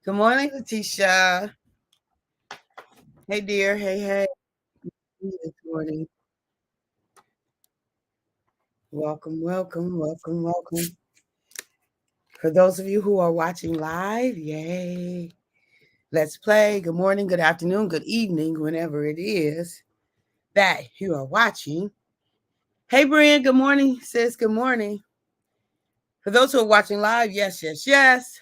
Good morning, Letitia. Hey, dear. Hey, hey. This morning. Welcome, welcome, welcome, welcome. For those of you who are watching live, yay. Let's play. Good morning, good afternoon, good evening, whenever it is that you are watching. Hey, Brian. Good morning, sis. Good morning. For those who are watching live, yes, yes, yes.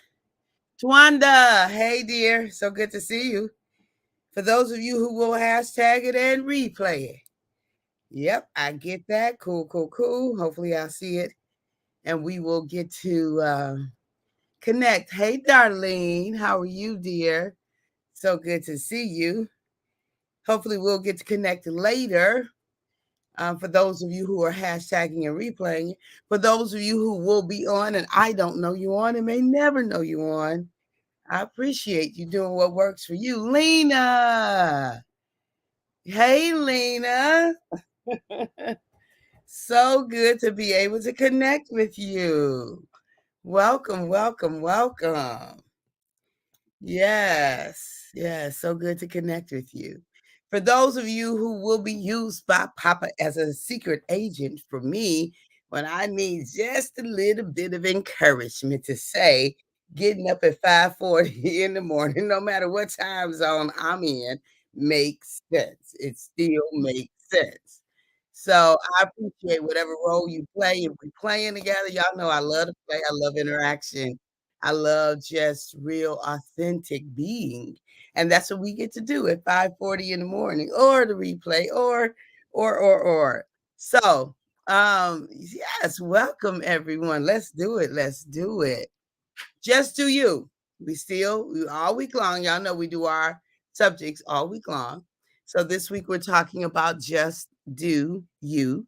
Twanda. Hey, dear. So good to see you. For those of you who will hashtag it and replay it. Yep, I get that. Cool, cool, cool. Hopefully, I'll see it and we will get to connect. Hey, Darlene, how are you, dear? So good to see you. Hopefully, we'll get to connect later. For those of you who are hashtagging and replaying, for those of you who will be on and I don't know you on and may never know you on, I appreciate you doing what works for you. Lena. Hey, Lena. So good to be able to connect with you. Welcome, welcome, welcome. Yes, yes, so good to connect with you. For those of you who will be used by Papa as a secret agent for me, when I need just a little bit of encouragement to say, getting up at 5:40 in the morning, no matter what time zone I'm in, makes sense. It still makes sense. So I appreciate whatever role you play. If we're playing together, y'all know I love to play. I love interaction. I love just real authentic being. And that's what we get to do at 5:40 in the morning or the replay or. So, yes, welcome everyone. Let's do it. Let's do it. Just do you. We all week long. Y'all know we do our subjects all week long. So this week we're talking about just do you.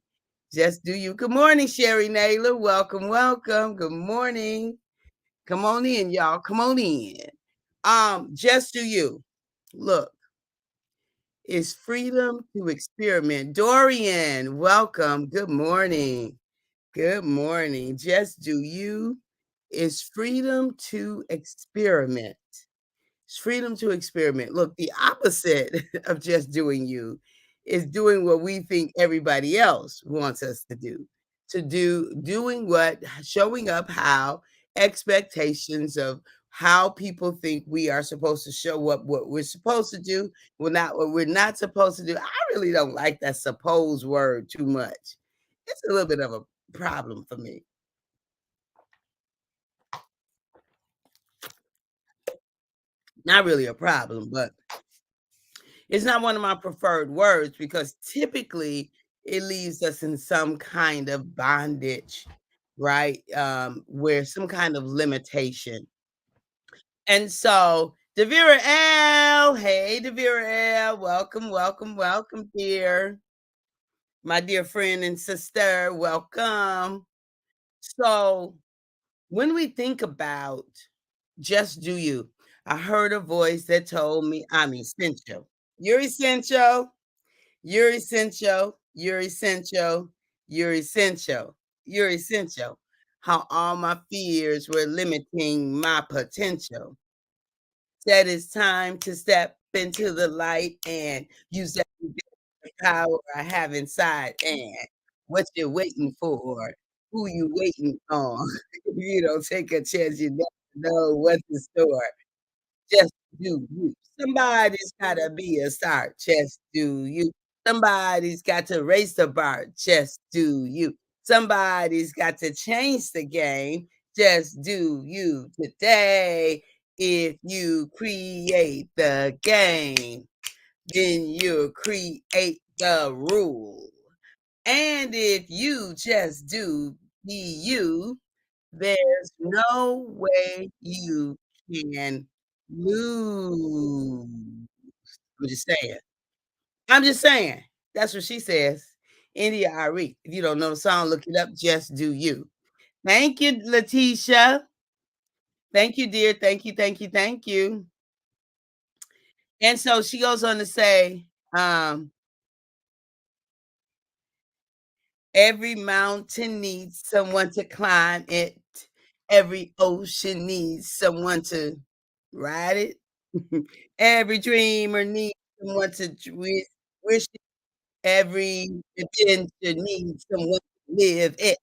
Just do you. Good morning, Sherry Naylor. Welcome, welcome. Good morning. Come on in, y'all. Come on in. Just do you. Look, it's freedom to experiment. Dorian, welcome. Good morning. Good morning. Just do you is freedom to experiment. It's freedom to experiment. Look, the opposite of just doing you is doing what we think everybody else wants us to do. Doing what, showing up how, expectations of how people think we are supposed to show up, what we're supposed to do, not what we're not supposed to do. I really don't like that suppose word too much. It's a little bit of a problem for me. Not really a problem, but it's not one of my preferred words because typically it leaves us in some kind of bondage, right? Where some kind of limitation. And so, Devira L, hey, Devira L, welcome, welcome, welcome, dear. My dear friend and sister, welcome. So, when we think about just do you, I heard a voice that told me I'm essential. You're essential. You're essential. You're essential. You're essential. You're essential. How all my fears were limiting my potential. Said it's time to step into the light and use that power I have inside. And what you're waiting for, who you waiting on. You don't take a chance, you never know what's in store. Just do you. Somebody's gotta be a star. Just do you. Somebody's got to raise the bar. Just do you. Somebody's got to change the game. Just do you today. If you create the game, then you create the rule. And if you just do be you, there's no way you can lose. I'm just saying. I'm just saying. That's what she says. India Ari. If you don't know the song, look it up. Just do you. Thank you, Letitia. Thank you, dear. Thank you, thank you, thank you. And so she goes on to say, um, Every mountain needs someone to climb it. Every ocean needs someone to ride it. Every dreamer needs someone to wish it. Every adventure needs someone to live it.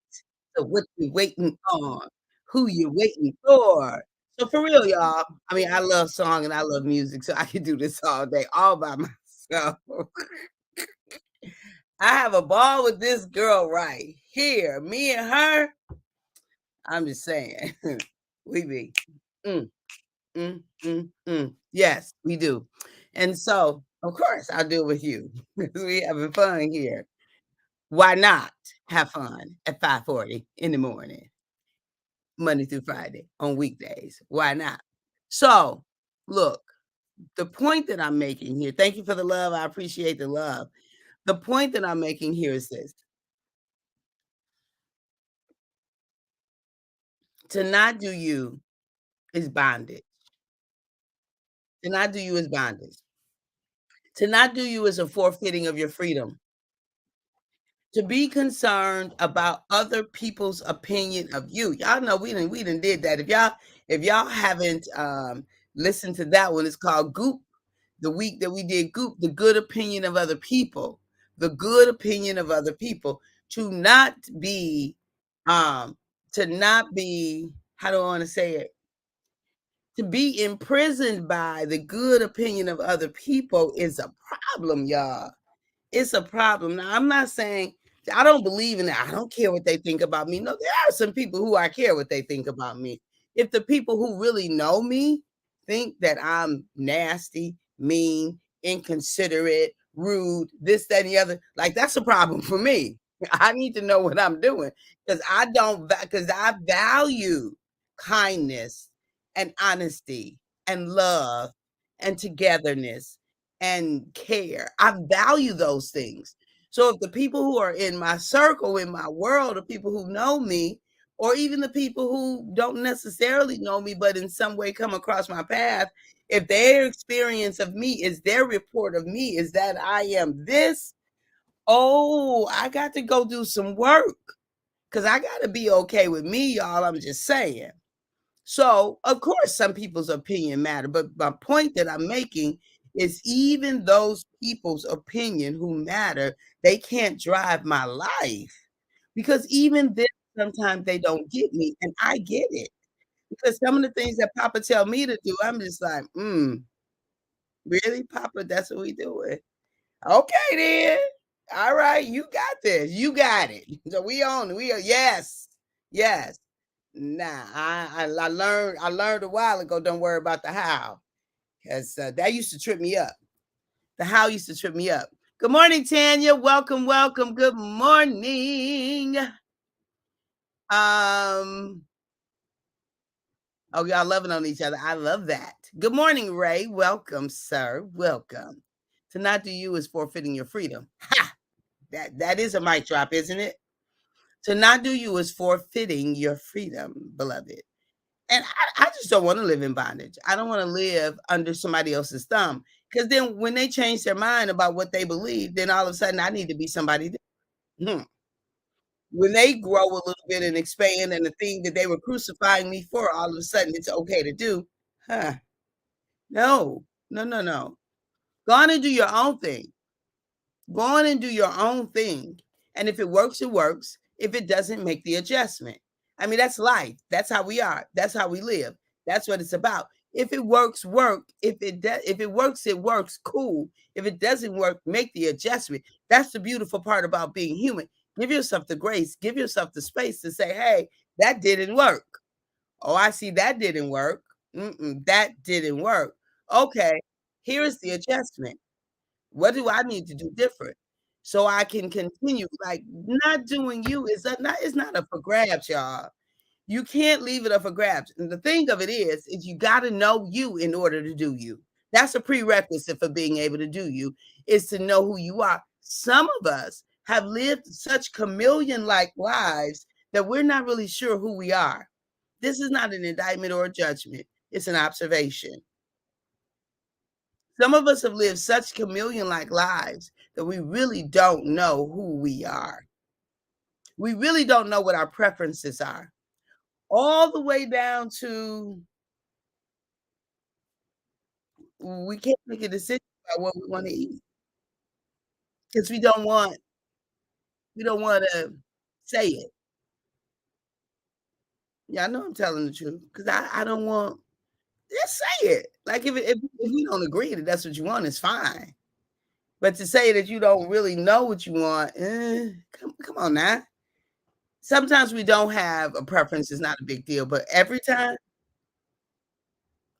So what you waiting on? Who you waiting for? So for real, y'all, I mean, I love song and I love music, so I can do this all day all by myself. I have a ball with this girl right here. Me and her, I'm just saying, we be, mm, Yes, we do. And so, of course, I'll do it with you because we having fun here. Why not have fun at 5:40 in the morning, Monday through Friday on weekdays? Why not? So, look, the point that I'm making here, thank you for the love. I appreciate the love. The point that I'm making here is this: to not do you is bondage. To not do you is bondage. To not do you is a forfeiting of your freedom. To be concerned about other people's opinion of you. Y'all know we done did that. If y'all haven't listened to that one, it's called Goop. The week that we did Goop, the good opinion of other people. The good opinion of other people. To not be um to not be, how do I want to say it? To be imprisoned by the good opinion of other people is a problem, y'all. It's a problem. Now, I'm not saying I don't believe in that. I don't care what they think about me. No, there are some people who I care what they think about me. If the people who really know me think that I'm nasty, mean, inconsiderate, rude, this, that, and the other, like that's a problem for me. I need to know what I'm doing because I don't, because I value kindness and honesty and love and togetherness and care. I value those things. So if the people who are in my circle, in my world, the people who know me, or even the people who don't necessarily know me, but in some way come across my path, if their experience of me is their report of me is that I am this, oh, I got to go do some work because I got to be okay with me, y'all. I'm just saying. So, of course, some people's opinion matter, but my point that I'm making is even those people's opinion who matter, they can't drive my life because even then, sometimes they don't get me, and I get it because some of the things that Papa tell me to do, I'm just like, really, Papa? That's what we doing? Okay, then. All right, you got this. You got it. So we on. We are yes, yes. Nah, I learned a while ago, don't worry about the how, 'cause, that used to trip me up. The how used to trip me up. Good morning, Tanya. Welcome, welcome. Good morning. Um, oh, y'all loving on each other. I love that. Good morning, Ray. Welcome, sir. Welcome. To not do you is forfeiting your freedom. Ha! That is a mic drop, isn't it? To not do you is forfeiting your freedom, beloved. And I just don't wanna live in bondage. I don't wanna live under somebody else's thumb. Because then when they change their mind about what they believe, then all of a sudden I need to be somebody hmm. When they grow a little bit and expand and the thing that they were crucifying me for, all of a sudden it's okay to do. Huh, no. No, no, no. Go on and do your own thing. Go on and do your own thing. And if it works, it works. If it doesn't, make the adjustment. I mean, that's life. That's how we are. That's how we live. That's what it's about. If it works, work. If it works, it works. Cool. If it doesn't work, make the adjustment. That's the beautiful part about being human. Give yourself the grace, give yourself the space to say, hey, that didn't work. Oh, I see that didn't work. That didn't work. Okay, here's the adjustment. What do I need to do different so I can continue? Like, not doing you is not it's not up for grabs, y'all. You can't leave it up for grabs. And the thing of it is you gotta know you in order to do you. That's a prerequisite for being able to do you, is to know who you are. Some of us have lived such chameleon-like lives that we're not really sure who we are. This is not an indictment or a judgment. It's an observation. Some of us have lived such chameleon-like lives that we really don't know who we are. We really don't know what our preferences are. All the way down to we can't make a decision about what we wanna eat because we don't wanna say it. Yeah, I know I'm telling the truth because I don't want just say it. Like, if you don't agree that that's what you want, it's fine. But to say that you don't really know what you want, come on now. Sometimes we don't have a preference, it's not a big deal, but every time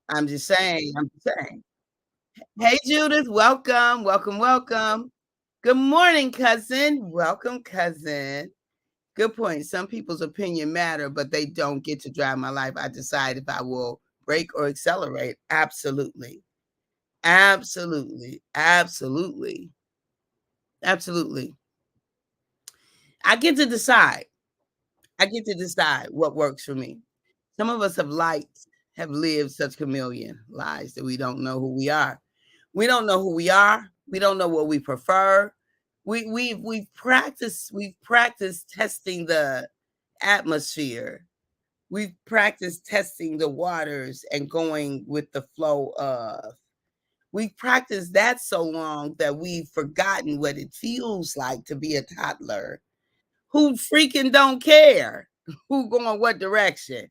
I'm just saying. Hey, Judith, welcome, welcome, welcome. Good morning, cousin. Welcome, cousin. Good point. Some people's opinion matter, but they don't get to drive my life. I decide if I will brake or accelerate. Absolutely. Absolutely. Absolutely. Absolutely. I get to decide. I get to decide what works for me. Some of us have lived such chameleon lives that we don't know who we are. We don't know who we are. We don't know what we prefer. We've practiced testing the atmosphere. We've practiced testing the waters and going with the flow of. We've practiced that so long that we've forgotten what it feels like to be a toddler who freaking don't care who going what direction,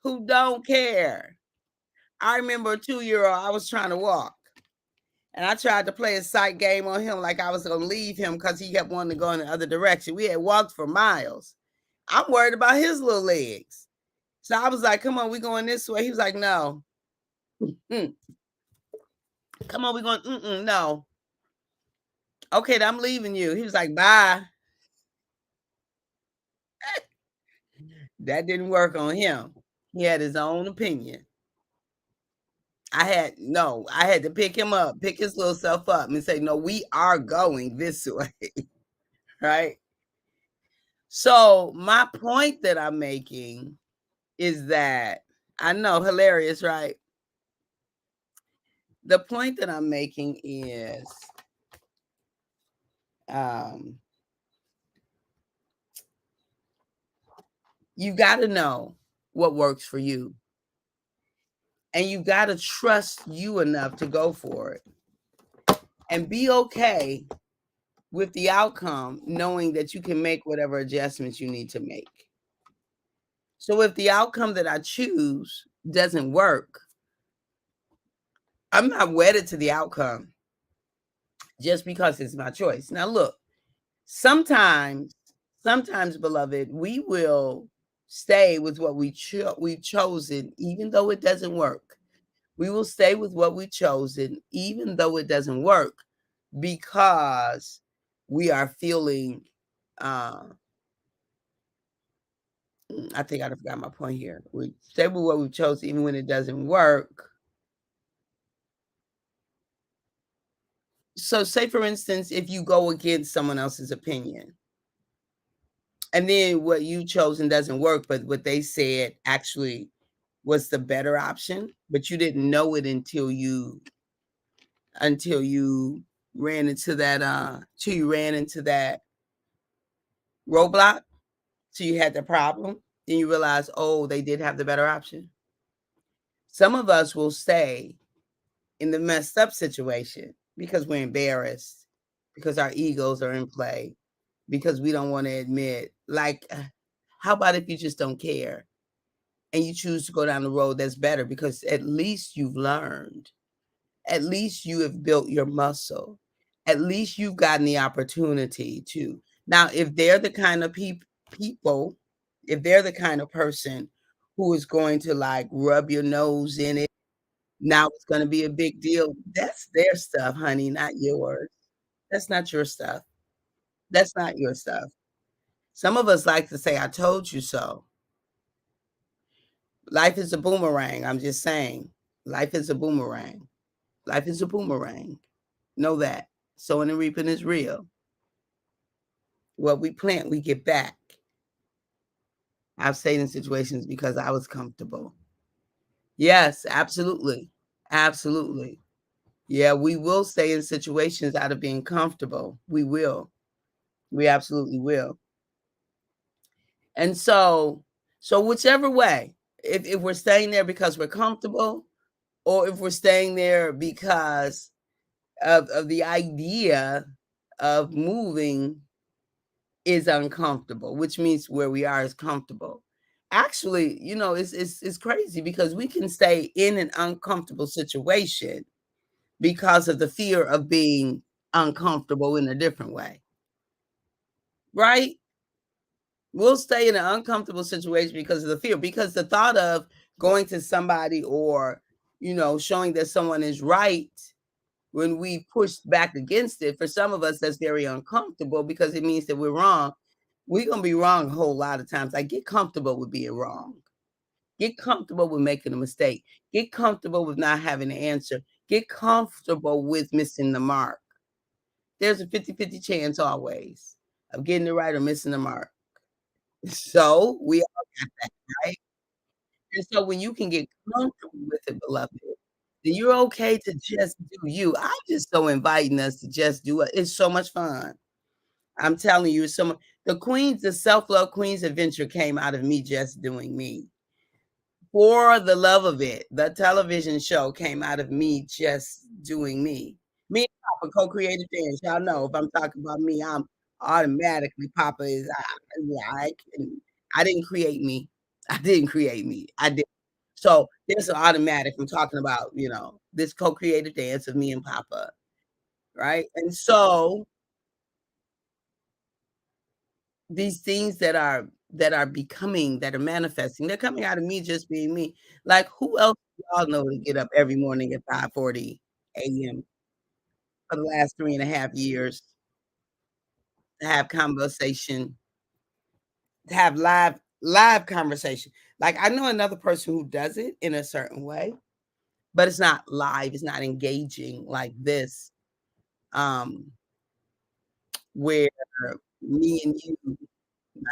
who don't care. I remember a 2-year-old, I was trying to walk, and I tried to play a sight game on him like I was gonna leave him because he kept wanting to go in the other direction. We had walked for miles. I'm worried about his little legs. So I was like, "Come on, we going this way." He was like, "No." "Mm, come on, we going, mm-mm, no." "Okay, then I'm leaving you." He was like, "Bye." That didn't work on him. He had his own opinion. I had to pick him up, pick his little self up and say, "No, we are going this way." Right? So, my point that I'm making is that I know, hilarious, right? The point that I'm making is, um, you gotta know what works for you, and you gotta trust you enough to go for it, and be okay with the outcome, knowing that you can make whatever adjustments you need to make. So if the outcome that I choose doesn't work, I'm not wedded to the outcome just because it's my choice. Now look, sometimes sometimes, beloved, we will stay with what we've chosen even though it doesn't work. We will stay with what we've chosen even though it doesn't work because we are feeling, uh I think I forgot my point here. We stay with what we've chosen even when it doesn't work. So say for instance, if you go against someone else's opinion and then what you chosen doesn't work, but what they said actually was the better option, but you didn't know it until you ran into that roadblock, so you had the problem, then you realize, oh, they did have the better option. Some of us will stay in the messed up situation because we're embarrassed, because our egos are in play, because we don't want to admit, like, how about if you just don't care and you choose to go down the road that's better because at least you've learned, at least you have built your muscle, at least you've gotten the opportunity to. Now, if they're the kind of people, if they're the kind of person who is going to like rub your nose in it, now it's gonna be a big deal. That's their stuff, honey, not yours. That's not your stuff. That's not your stuff. Some of us like to say, "I told you so." Life is a boomerang, I'm just saying. Life is a boomerang. Life is a boomerang. Know that. Sowing and reaping is real. What we plant, we get back. I've stayed in situations because I was comfortable. Yes, absolutely. Absolutely. Yeah, we will stay in situations out of being comfortable. We will. We absolutely will. And so whichever way, if we're staying there because we're comfortable, or if we're staying there because of the idea of moving is uncomfortable, which means where we are is comfortable. Actually, it's crazy because we can stay in an uncomfortable situation because of the fear of being uncomfortable in a different way, right? We'll stay in an uncomfortable situation because of the fear, because the thought of going to somebody or, showing that someone is right when we push back against it, for some of us, that's very uncomfortable because it means that we're wrong. We're going to be wrong a whole lot of times. Like, get comfortable with being wrong. Get comfortable with making a mistake. Get comfortable with not having an answer. Get comfortable with missing the mark. There's a 50-50 chance always of getting it right or missing the mark. So we all got that, right? And so when you can get comfortable with it, beloved, then you're okay to just do you. I'm just so inviting us to just do it. It's so much fun. I'm telling you, it's so much. The self-love Queens adventure came out of me just doing me. For the love of it, the television show came out of me just doing me. Me and Papa co-created things. Y'all know if I'm talking about me, I'm automatically Papa is yeah, I didn't create me. I didn't create me. I did. So there's an automatic. I'm talking about, this co-created dance of me and Papa, right? And so these things that are becoming, that are manifesting, they're coming out of me just being me. Like, who else do y'all know to get up every morning at 5:40 AM for the last 3.5 years to have conversation, to have live conversation? Like, I know another person who does it in a certain way, but it's not live, it's not engaging like this, um, where me and you,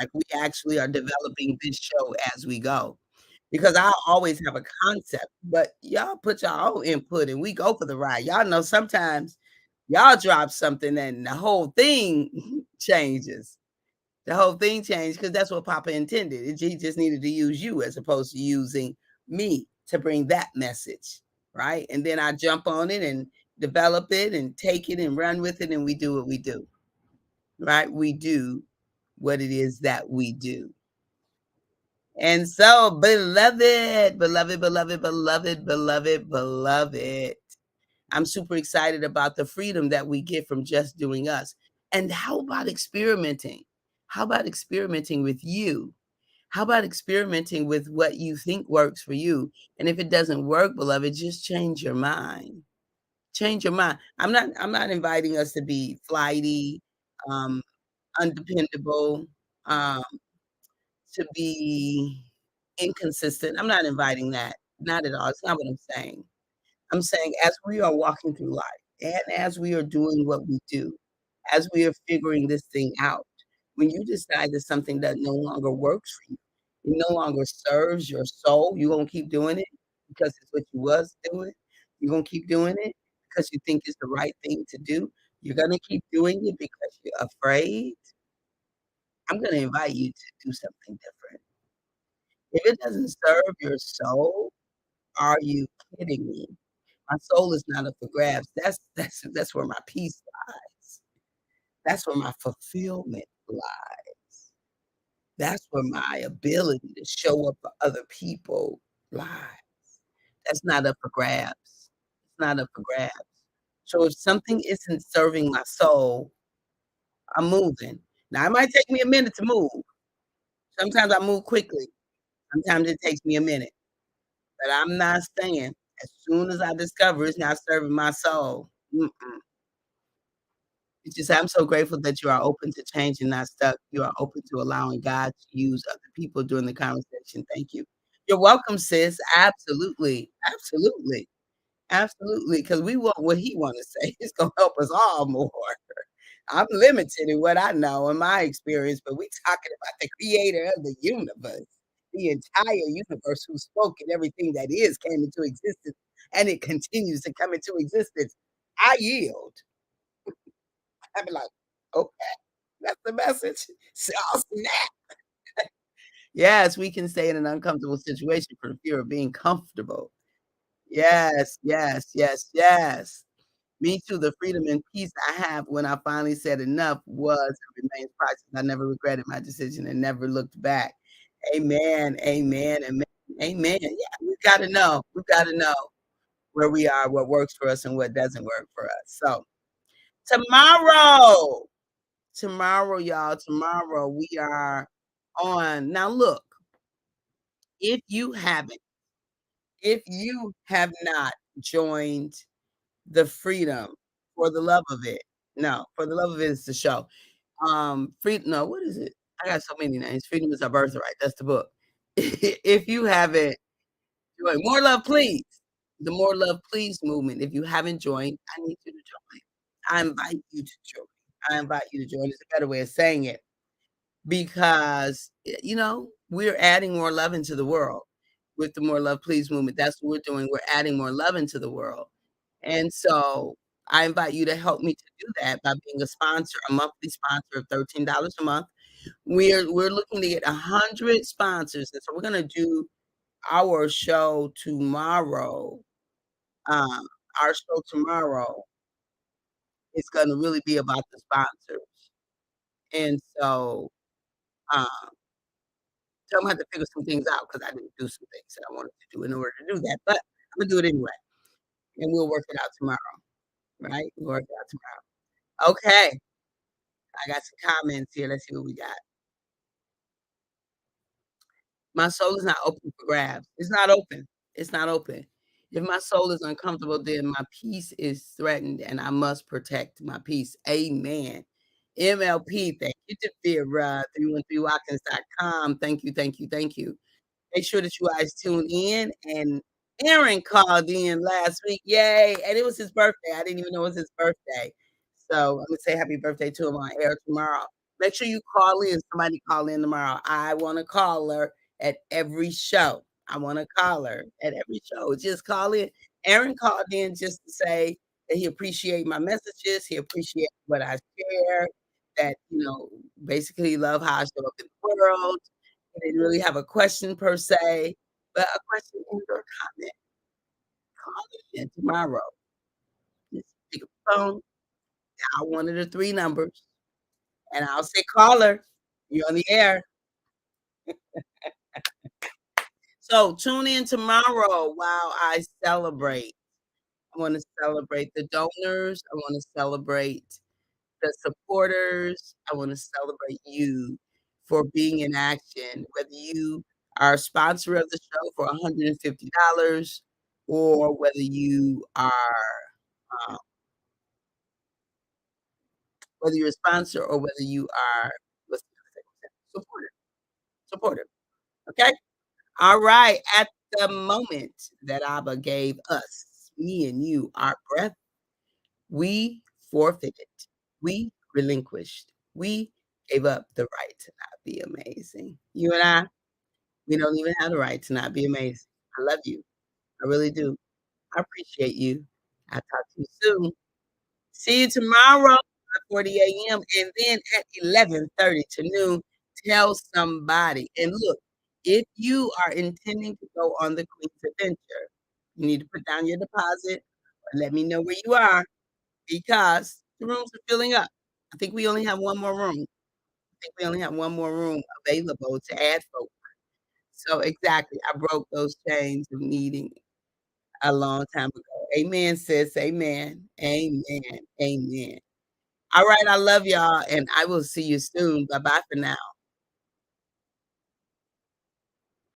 like, we actually are developing this show as we go. Because I always have a concept, but y'all put y'all own input and we go for the ride. Y'all know sometimes y'all drop something and the whole thing changes. The whole thing changed because that's what Papa intended. He just needed to use you as opposed to using me to bring that message, right? And then I jump on it and develop it and take it and run with it, and we do what we do, right? We do what it is that we do. And so, beloved, beloved, beloved, beloved, beloved, beloved, I'm super excited about the freedom that we get from just doing us. And how about experimenting? How about experimenting with you? How about experimenting with what you think works for you? And if it doesn't work, beloved, just change your mind. Change your mind. I'm not inviting us to be flighty, um, undependable, um, to be inconsistent. I'm not inviting that, not at all. It's not what I'm saying. I'm saying as we are walking through life and as we are doing what we do, as we are figuring this thing out, when you decide that something that no longer works for you, it no longer serves your soul, you're gonna keep doing it because it's what you was doing. You're gonna keep doing it because you think it's the right thing to do. You're gonna keep doing it because you're afraid. I'm gonna invite you to do something different. If it doesn't serve your soul, are you kidding me? My soul is not up for grabs. That's where my peace lies. That's where my fulfillment lies. That's where my ability to show up for other people lies. That's not up for grabs. It's not up for grabs. So if something isn't serving my soul, I'm moving. Now, it might take me a minute to move. Sometimes I move quickly. Sometimes it takes me a minute. But I'm not staying. As soon as I discover it's not serving my soul, it's just I'm so grateful that you are open to change and not stuck. You are open to allowing God to use other people during the conversation. Thank you. You're welcome, sis. Absolutely. Absolutely. Absolutely. Because we want what he wanna say. It's gonna help us all more. I'm limited in what I know in my experience, but we talking about the creator of the universe. The entire universe who spoke and everything that is came into existence, and it continues to come into existence. I yield. I'd be like, "Okay, that's the message." So, I'll snap. Yes, we can stay in an uncomfortable situation for the fear of being comfortable. Yes, yes, yes, yes. Me too, the freedom and peace I have when I finally said enough was and remains priceless. I never regretted my decision and never looked back. Amen, amen, amen, amen. Yeah, we gotta know where we are, what works for us and what doesn't work for us. So, tomorrow, tomorrow, y'all, tomorrow we are on now look, if you haven't if you have not joined the Freedom for the Love of It. No, For the Love of It is the show. Free no, what is it? I got so many names. Freedom is Our Birthright, that's the book. If you haven't joined More Love Please, the More Love Please movement, if you haven't joined, I need you to join. I invite you to join. I invite you to join. It's a better way of saying it because, we're adding more love into the world with the More Love Please movement. That's what we're doing. We're adding more love into the world. And so I invite you to help me to do that by being a sponsor, a monthly sponsor of $13 a month. We're looking to get 100 sponsors, and so we're gonna do our show tomorrow. Um, our show tomorrow is gonna really be about the sponsors. And so I'm gonna have to figure some things out because I didn't do some things that I wanted to do in order to do that, but I'm gonna do it anyway, and we'll work it out tomorrow, right? We'll work it out tomorrow. Okay. I got some comments here. Let's see what we got. My soul is not open for grabs. It's not open. It's not open. If my soul is uncomfortable, then my peace is threatened and I must protect my peace. Amen. MLP, thank you to Vera, 313watkins.com. Thank you, thank you, thank you. Make sure that you guys tune in. And Aaron called in last week. Yay. And it was his birthday. I didn't even know it was his birthday. So I'm gonna say happy birthday to him on air tomorrow. Make sure you call in. Somebody call in tomorrow. I want a caller at every show. I want a caller at every show. Just call in. Aaron called in just to say that he appreciate my messages. He appreciate what I share. That basically he love how I show up in the world. He didn't really have a question per se, but a question and or comment. Call in tomorrow. Just pick up the phone, dial one of the three numbers, and I'll say, "Caller, you're on the air." So tune in tomorrow while I celebrate. I wanna celebrate the donors. I wanna celebrate the supporters. I wanna celebrate you for being in action, whether you are a sponsor of the show for $150 or whether you are, um, whether you're a sponsor or whether you are what's the other thing? Supporter, supporter, okay? Alright, at the moment that Abba gave us, me and you, our breath, we forfeited, we relinquished, we gave up the right to not be amazing. You and I, we don't even have the right to not be amazing. I love you. I really do. I appreciate you. I'll talk to you soon. See you tomorrow at 5:40 AM, and then at 11:30 to noon, tell somebody. And look, if you are intending to go on the Queen's Adventure, you need to put down your deposit or let me know where you are because the rooms are filling up. I think we only have one more room. I think we only have one more room available to add folks. So exactly, I broke those chains of needing a long time ago. Amen, sis. Amen. Amen. Amen. All right, I love y'all, and I will see you soon. Bye-bye for now.